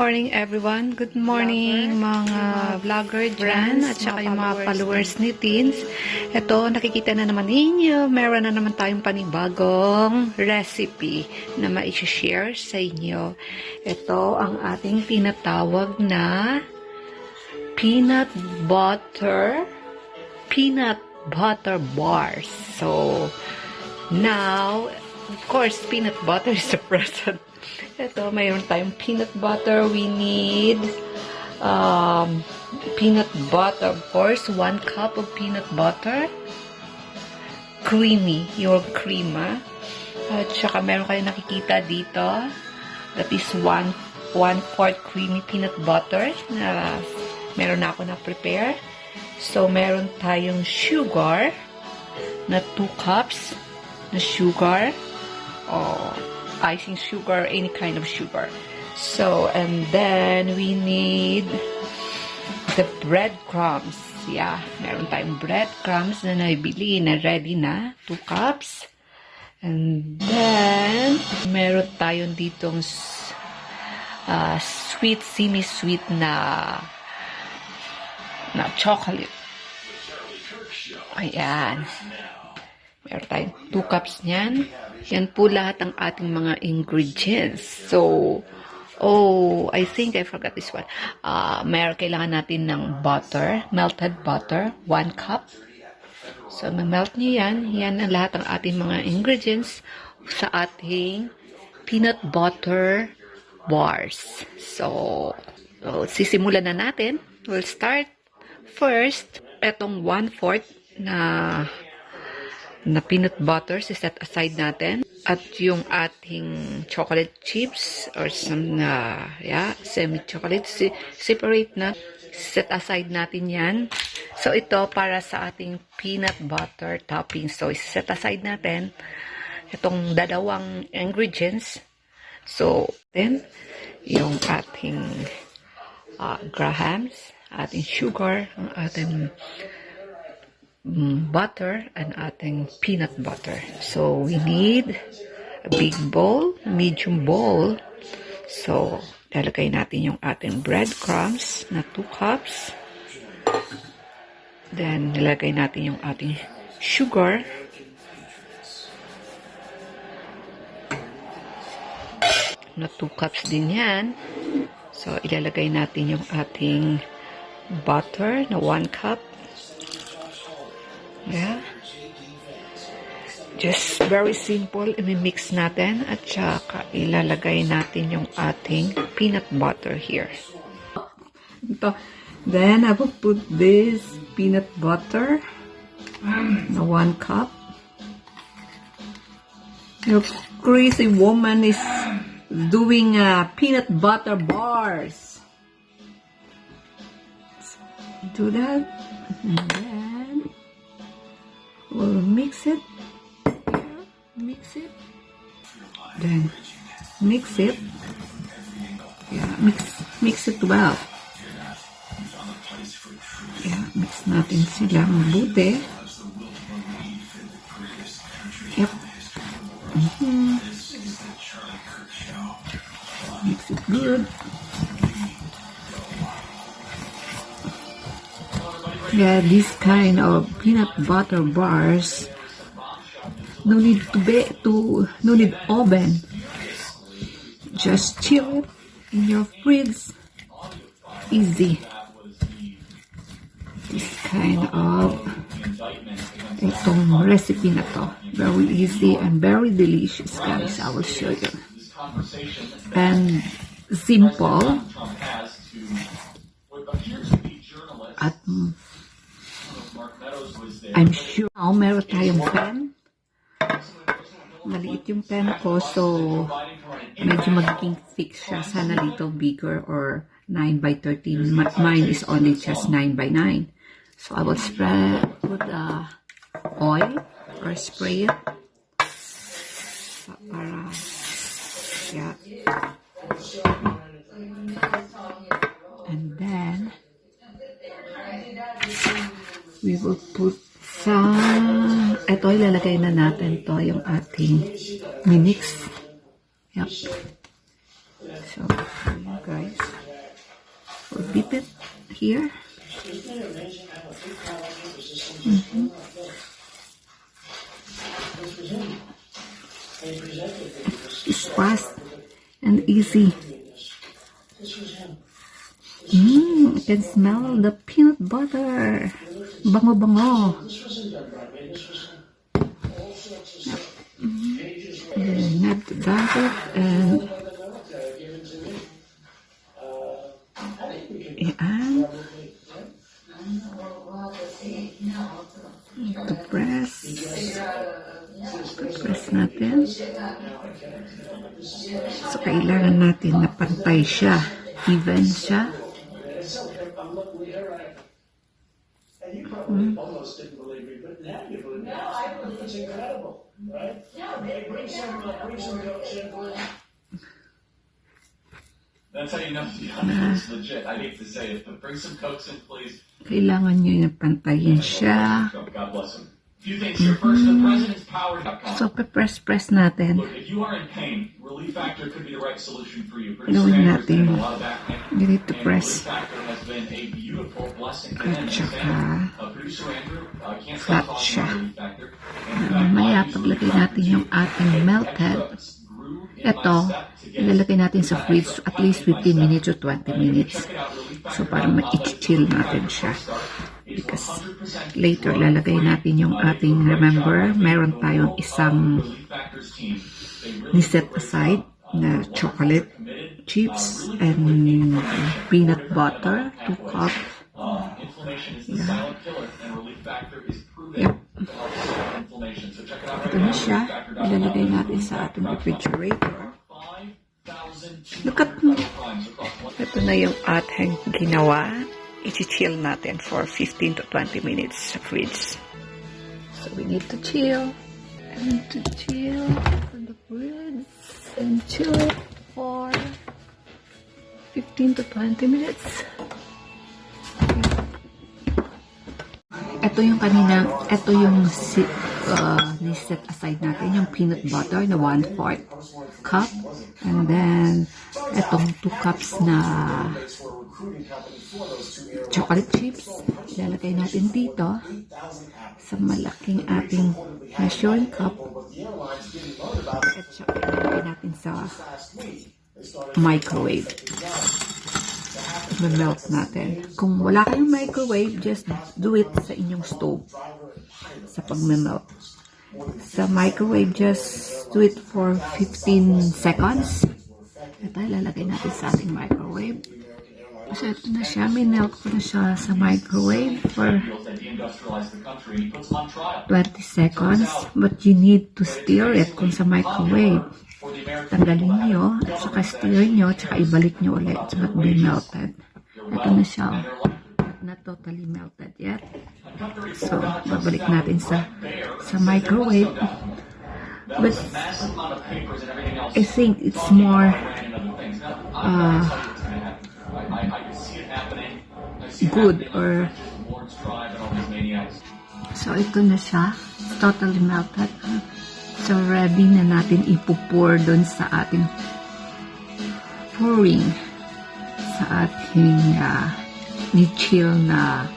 morning everyone. Good morning mga vlogger dyan at saka yung mga followers ni Teens. Ito, nakikita na naman ninyo. Meron na naman tayong panibagong recipe na ma-share sa inyo. Ito ang ating tinatawag na peanut butter bars. So, now, of course, peanut butter is the present. Ito, mayroon tayong peanut butter. We need peanut butter, of course. 1 cup of peanut butter. Creamy, your cream. At saka meron kayo nakikita dito. That is 1/4 creamy peanut butter. Meron na ako na prepare. So, meron tayong sugar na 2 cups na sugar. Icing sugar, any kind of sugar. So, and then we need the breadcrumbs. Yeah, meron tayong breadcrumbs na naibili na ready na, 2 cups. And then, meron tayong ditong sweet, semi-sweet na chocolate. Ayan. Meron tayong 2 cups niyan. Yan po lahat ang ating mga ingredients. So, I think I forgot this one. Kailangan natin ng butter, melted butter, 1 cup. So, ma-melt nyo yan. Yan ang lahat ng ating mga ingredients sa ating peanut butter bars. So, sisimulan na natin. We'll start first. Etong 1/4 na peanut butter, set aside natin. At yung ating chocolate chips or some semi-chocolate, separate na. Set aside natin yan. So, ito para sa ating peanut butter topping. So, set aside natin itong dalawang ingredients. So, then, yung ating grahams, ating sugar, ang ating butter, and ating peanut butter. So, we need a big bowl, medium bowl. So, lalagay natin yung ating breadcrumbs na 2 cups. Then, nilagay natin yung ating sugar. Na 2 cups din yan. So, ilalagay natin yung ating butter na 1 cup. Yeah. Just very simple. I-mix natin at saka ilalagay natin yung ating peanut butter here. Then I will put this peanut butter na 1 cup. Your crazy woman is doing peanut butter bars. Do that. And then we'll mix it. Mix it. Then mix it. Yeah, mix it well. Yeah, mix natin sila mabuti. Yep. Mix it good. Yeah, this kind of peanut butter bars, no need no need oven. Just chill it in your fridge. Easy. This kind of itong recipe na to. Very easy and very delicious, guys. I will show you. And simple. At I'm sure now meron tayong pen. Maliit yung pen ko, so medyo magiging thick siya. Sana little bigger or 9x13. Mine is only just 9x9. So I will put oil or spray it. Para, yeah. And then we will put some, ito ilalagay na natin to yung ating minix. Yep. So, guys. dip it here. It's fast and easy. I can smell the peanut butter. Bango-bango. Not butter and to press natin. So kailangan natin na pantay siya, even siya. Almost didn't believe me, but now you believe me. It's incredible, right? Bring some goats in. That's how you know it's legit. I hate to say it, but bring some Cokes in, please. Kailangan nyo na pantayin siya. God bless him. Few things here. First, the president's power. So, press natin. Look, if you are in pain, Relief Factor could be the right solution for you. Gawin natin. You need to press. Relief Factor has been a beautiful blessing. At saka, Producer Andrew can't flat stop siya. talking about Relief Factor. Mamaya, paglagay natin yung ating melted, ito, ilalagay natin sa fridge at least 15 minutes or 20 minutes. So, para ma-chill natin siya. Because later, lalagay natin yung ating, remember, meron tayong isang ni-set aside na chocolate chips and peanut butter, 2 cups. Yeah. Yep. Ito na siya. Ilalagay natin sa ating refrigerator. Look at mo. Ito na yung ating ginawa. I-chill natin for 15 to 20 minutes sa fridge. So we need to chill. I need to chill in the fridge and chill it for 15 to 20 minutes. Ito yung kanina, ito yung ni-set aside natin, yung peanut butter na 1/4 cup. And then, itong 2 cups na chocolate chips. Ilalagay natin dito sa malaking ating measuring cup. At saka ilalagay natin sa microwave. Melt natin. Kung wala kayong microwave, just do it sa inyong stove. Sa pag-melt. Sa microwave, just do it for 15 seconds. Ito, ilalagay natin sa ating microwave. So, ito na siya. Minelt ko na siya sa microwave for 20 seconds. But you need to stir it kung sa microwave. Tanggalin nyo, at saka stir nyo, at saka ibalik nyo ulit. So, not be melted. Ito na siya. Not totally melted yet. So, babalik natin sa microwave. But I think it's more good or so ito na siya, totally melted. So ready na natin ipo-pour doon sa ating pouring sa ating ni-chill na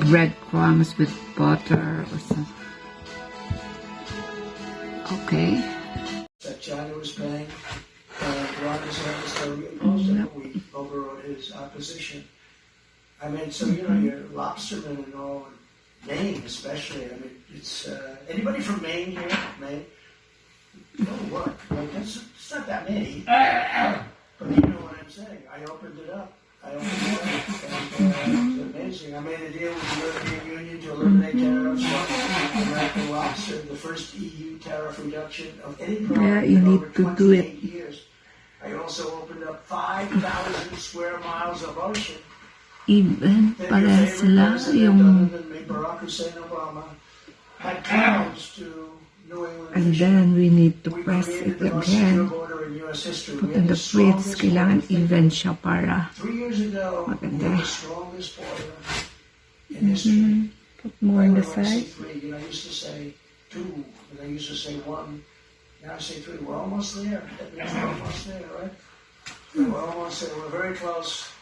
breadcrumbs with butter or something. Okay. That China was paying, Roger's office we overrode his opposition. I mean, so, you know, you're lobstermen and all, Maine especially. I mean, it's, anybody from Maine here? Maine? Oh, what? Like, it's not that many. But you know what I'm saying. I opened it up. And it's amazing. I made a deal with the European Union to eliminate tariffs on American lobster, the first EU tariff reduction of any product in over 28 years. I also opened up 5,000 square miles of ocean. Even pala sila yung Barack Hussein Obama had crumbs to New England. And then we need to press it again. Put in the fridge. Kailangan even siya para maganda. Put more on the side. I used to say 2, and I used to say 1. Now I say 3. We're almost there. We're almost there, right? We're very close.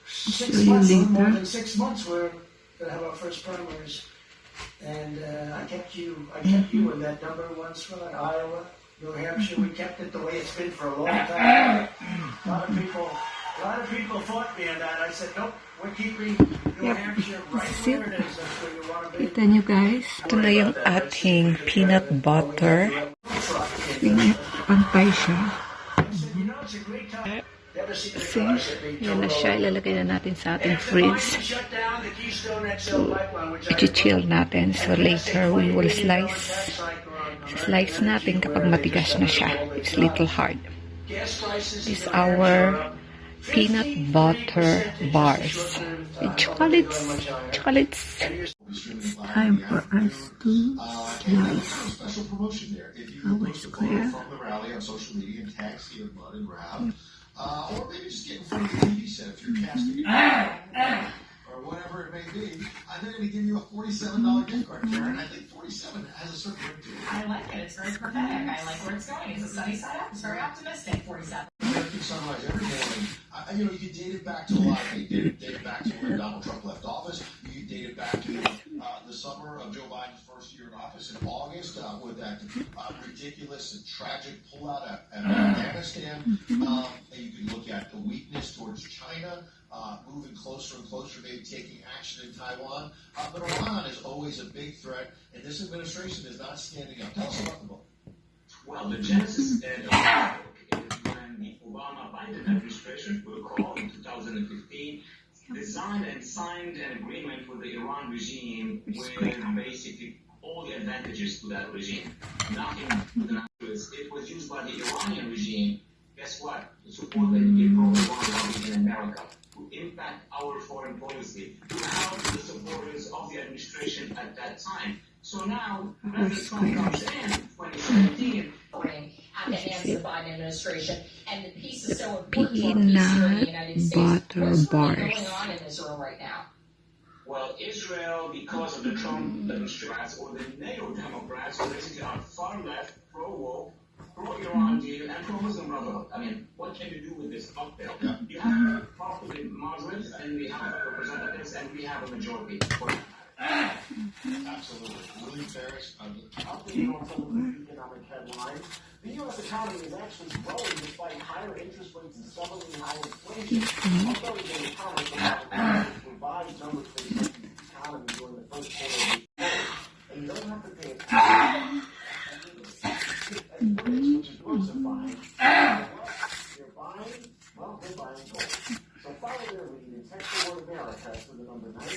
See you More later. than 6 months, we're gonna have our first primaries. And I kept you in that number once for Iowa, New Hampshire. We kept it the way it's been for a long time. A lot of people fought me on that. I said, nope, we're keeping New Hampshire right where it is. That's where you want to be. Kita nyo guys, ito na yung ating peanut butter. Pantay siya. Kasi, yan na siya. Ilalagay na natin sa ating fridge. So, i-chill natin. So, later we will slice. Slice natin kapag matigas na siya. It's little hard. This is our peanut butter bars. With chocolates. It's time for us to slice our square. Or maybe just get in front of the TV set if you're casting or whatever it may be. They're going to give you a $47 gift card, Karen. I think 47 has a certain ring to it. I like it. It's very prophetic. I like where it's going. It's a sunny side up. It's very optimistic. 47. American sunrise every morning. You know, you can date it back to a lot of things. Date it back to when Donald Trump left office. You can date it back to the summer of Joe Biden's first year in office in August with that ridiculous and tragic pullout at Afghanistan. You can look at the weakness towards China, moving closer and closer, maybe taking action in Taiwan. But Iran is always a big threat, and this administration is not standing up. Tell us about the book. Well, the genesis of the book is when the Obama-Biden administration, we'll call in 2015, designed and signed an agreement with the Iran regime with basically all the advantages to that regime. Nothing it was used by the Iranian regime. Guess what? To support the Iran lobby in America, to impact our foreign policy, to help the supporters of the administration at that time. So now, President Trump comes in 2017. At the hands of the Biden administration, and the piece is so important to our peace here in the United States. What's really going on in Israel right now? Well, Israel, because of the Trump Democrats or the neo-Democrats, who basically are far left, pro-woke, pro-Iran deal, and pro-Muslim Brotherhood. I mean, what can you do with this cocktail? You have probably moderates, and we have representatives, and we have a majority. Absolutely. William Ferris. Updating on some of the economic headlines, the U.S. economy is actually growing despite higher interest rates and stubbornly high inflation. Although the economy provides numbers for the economy during the first quarter of the year, and you don't have to pay attention which is diversifying. You're buying, well, they're buying gold. So follow their lead and text the word America to the number 9.